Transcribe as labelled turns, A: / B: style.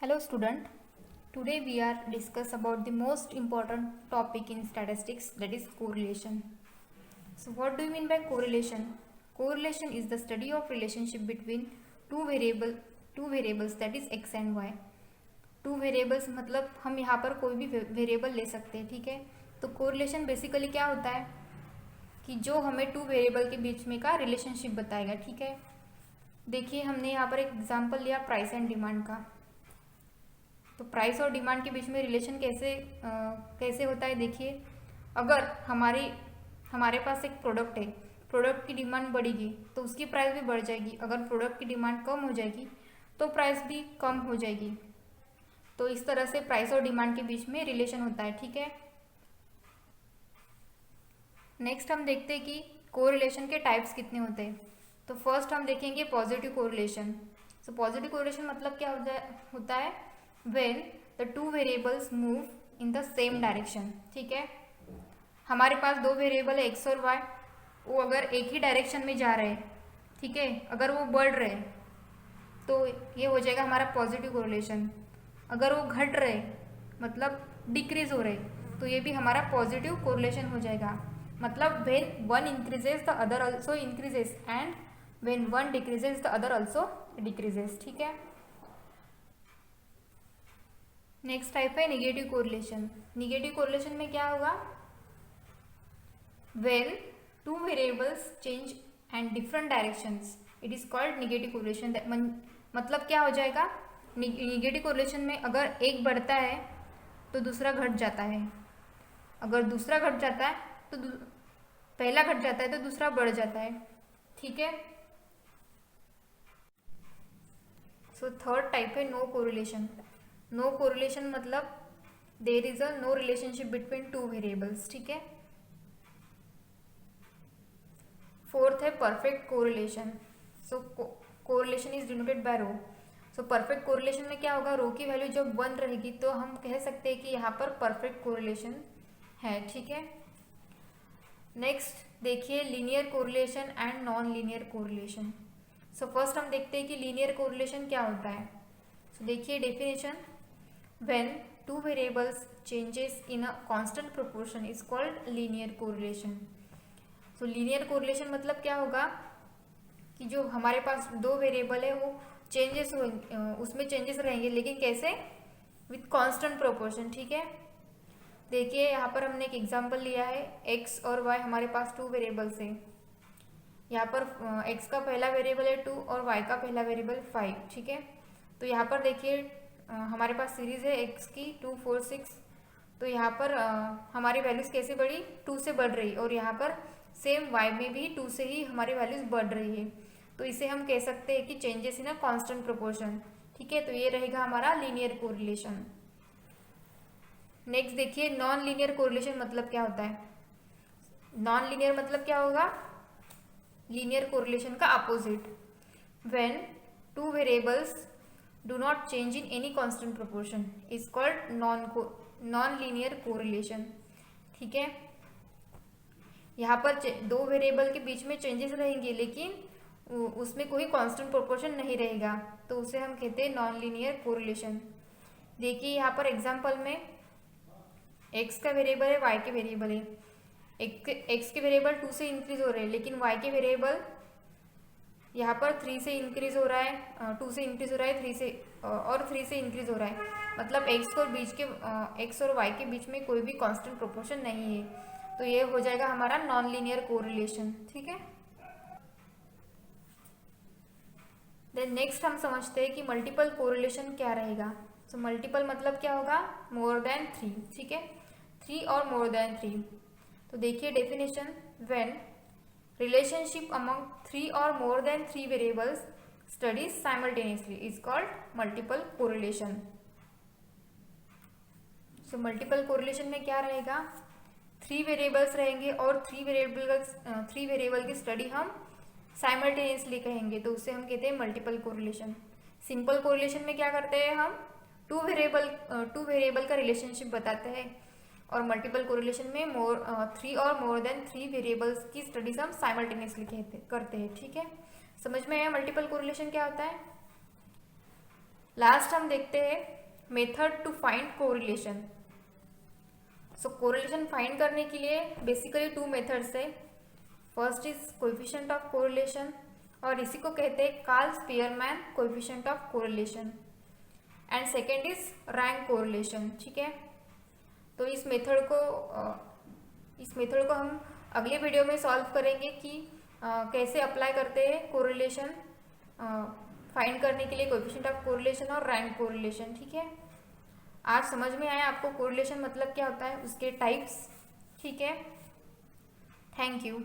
A: Hello student, today we are discuss about the most important topic in statistics, that is correlation. So what do you mean by correlation? Correlation is the study of relationship between two variables that is x and y. Two variables मतलब हम यहाँ पर कोई भी variable ले सकते हैं, ठीक है। तो कोरिलेशन बेसिकली क्या होता है कि जो हमें टू वेरिएबल के बीच में का रिलेशनशिप बताएगा, ठीक है। देखिए हमने यहाँ पर एक एग्जांपल लिया प्राइस एंड डिमांड का। तो प्राइस और डिमांड के बीच में रिलेशन कैसे होता है, देखिए अगर हमारे पास एक प्रोडक्ट है, प्रोडक्ट की डिमांड बढ़ेगी तो उसकी प्राइस भी बढ़ जाएगी। अगर प्रोडक्ट की डिमांड कम हो जाएगी तो प्राइस भी कम हो जाएगी। तो इस तरह से प्राइस और डिमांड के बीच में रिलेशन होता है, ठीक है। नेक्स्ट हम देखते हैं कि कोरिलेशन के टाइप्स कितने होते हैं। तो फर्स्ट हम देखेंगे positive correlation. So positive correlation मतलब क्या होता है, when the two variables move in the same direction, ठीक है। हमारे पास दो वेरिएबल है एक्स और वाई, वो अगर एक ही डायरेक्शन में जा रहे हैं, ठीक है, अगर वो बढ़ रहे हैं तो ये हो जाएगा हमारा पॉजिटिव कोरिलेशन। अगर वो घट रहे मतलब डिक्रीज हो रहे तो ये भी हमारा पॉजिटिव कोरिलेशन हो जाएगा। मतलब when one increases the other also increases and when one decreases the other also decreases, ठीक है। नेक्स्ट टाइप है निगेटिव कोरिलेशन। निगेटिव कोरिलेशन में क्या होगा, when two variables change and different directions, it is called negative correlation. मतलब क्या हो जाएगा, निगेटिव कोरिलेशन में अगर एक बढ़ता है तो दूसरा घट जाता है, अगर दूसरा घट जाता है तो पहला घट जाता है तो दूसरा बढ़ जाता है, ठीक है। सो थर्ड टाइप है नो कोरिलेशन। नो कोरिलेशन मतलब there is a no relationship between two variables, ठीक है। फोर्थ है perfect correlation. So correlation is denoted by rho. So perfect correlation में क्या होगा, रो की वैल्यू जब 1 रहेगी तो हम कह सकते हैं कि यहाँ पर परफेक्ट कोरिलेशन है, ठीक है। नेक्स्ट देखिए linear correlation and non linear correlation. So first हम देखते हैं कि लीनियर कोरिलेशन क्या होता है। सो देखिए definition, when two variables changes in a constant proportion is called linear correlation. So linear correlation मतलब क्या होगा कि जो हमारे पास दो वेरिएबल है वो चेंजेस उसमें चेंजेस रहेंगे, लेकिन कैसे, विथ कांस्टेंट प्रोपोर्शन, ठीक है। देखिए यहाँ पर हमने एक एग्जांपल लिया है x और y, हमारे पास टू वेरिएबल्स हैं। यहाँ पर x का पहला वेरिएबल है 2 और y का पहला वेरिएबल 5, ठीक है। तो यहाँ पर देखिए हमारे पास सीरीज है x की 2, 4, 6। तो यहाँ पर हमारी वैल्यूज कैसे बढ़ी, 2 से बढ़ रही, और यहाँ पर सेम y में भी 2 से ही हमारी वैल्यूज बढ़ रही है। तो इसे हम कह सकते हैं कि changes in a constant proportion, ठीक है। तो ये रहेगा हमारा लीनियर कोरिलेशन। नेक्स्ट देखिए नॉन लीनियर कोरिलेशन मतलब क्या होता है। नॉन लीनियर मतलब क्या होगा, लीनियर कोरिलेशन का opposite. When two variables do not change in any constant proportion is called non linear correlation, ठीक है। यहाँ पर दो वेरिएबल के बीच में चेंजेस रहेंगे लेकिन उसमें कोई कांस्टेंट प्रोपोर्शन नहीं रहेगा, तो उसे हम कहते हैं नॉन लीनियर कोरिलेशन। देखिए यहाँ पर एग्जांपल में x का वेरिएबल है, y के वेरिएबल है। x के वेरिएबल 2 से इंक्रीज हो रहे हैं, लेकिन y के वेरिएबल यहाँ पर 3 से इंक्रीज हो रहा है, 2 से इंक्रीज हो रहा है, 3 से और 3 से इंक्रीज हो रहा है। मतलब x और y के बीच में कोई भी कांस्टेंट प्रोपोर्शन नहीं है, तो ये हो जाएगा हमारा नॉन लीनियर कोरिलेशन, ठीक है। देन नेक्स्ट हम समझते हैं कि मल्टीपल कोरिलेशन क्या रहेगा। सो मल्टीपल मतलब क्या होगा, मोर देन 3, ठीक है, 3 और मोर देन 3। तो देखिए डेफिनेशन, व्हेन रिलेशनशिप अमंग 3 और more than 3 variables studies simultaneously is called multiple correlation. So multiple correlation में क्या रहेगा, 3 वेरिएबल्स रहेंगे और 3 वेरिएबल की स्टडी हम साइमल्टेनियसली कहेंगे, तो उसे हम कहते हैं मल्टीपल कोरिलेशन। सिंपल कोरिलेशन में क्या करते हैं हम, टू वेरिएबल का रिलेशनशिप बताते हैं, और मल्टीपल कोरिलेशन में 3 और मोर देन 3 वेरिएबल्स की स्टडीज हम साइमल्टेनियसली करते हैं, ठीक है। समझ में आया मल्टीपल कोरिलेशन क्या होता है। लास्ट हम देखते हैं method to find correlation. So correlation find करने के लिए बेसिकली टू मेथड्स है। First is coefficient of correlation और इसी को कहते हैं Karl Spearman coefficient of correlation, and second is rank correlation. ठीक है, तो इस मेथड को हम अगले वीडियो में सॉल्व करेंगे कि कैसे अप्लाई करते हैं कोरिलेशन फाइंड करने के लिए कोएफिशिएंट ऑफ कोरिलेशन और रैंक कोरिलेशन। ठीक है, आज समझ में आया आपको कोरिलेशन मतलब क्या होता है, उसके टाइप्स। ठीक है, थैंक यू।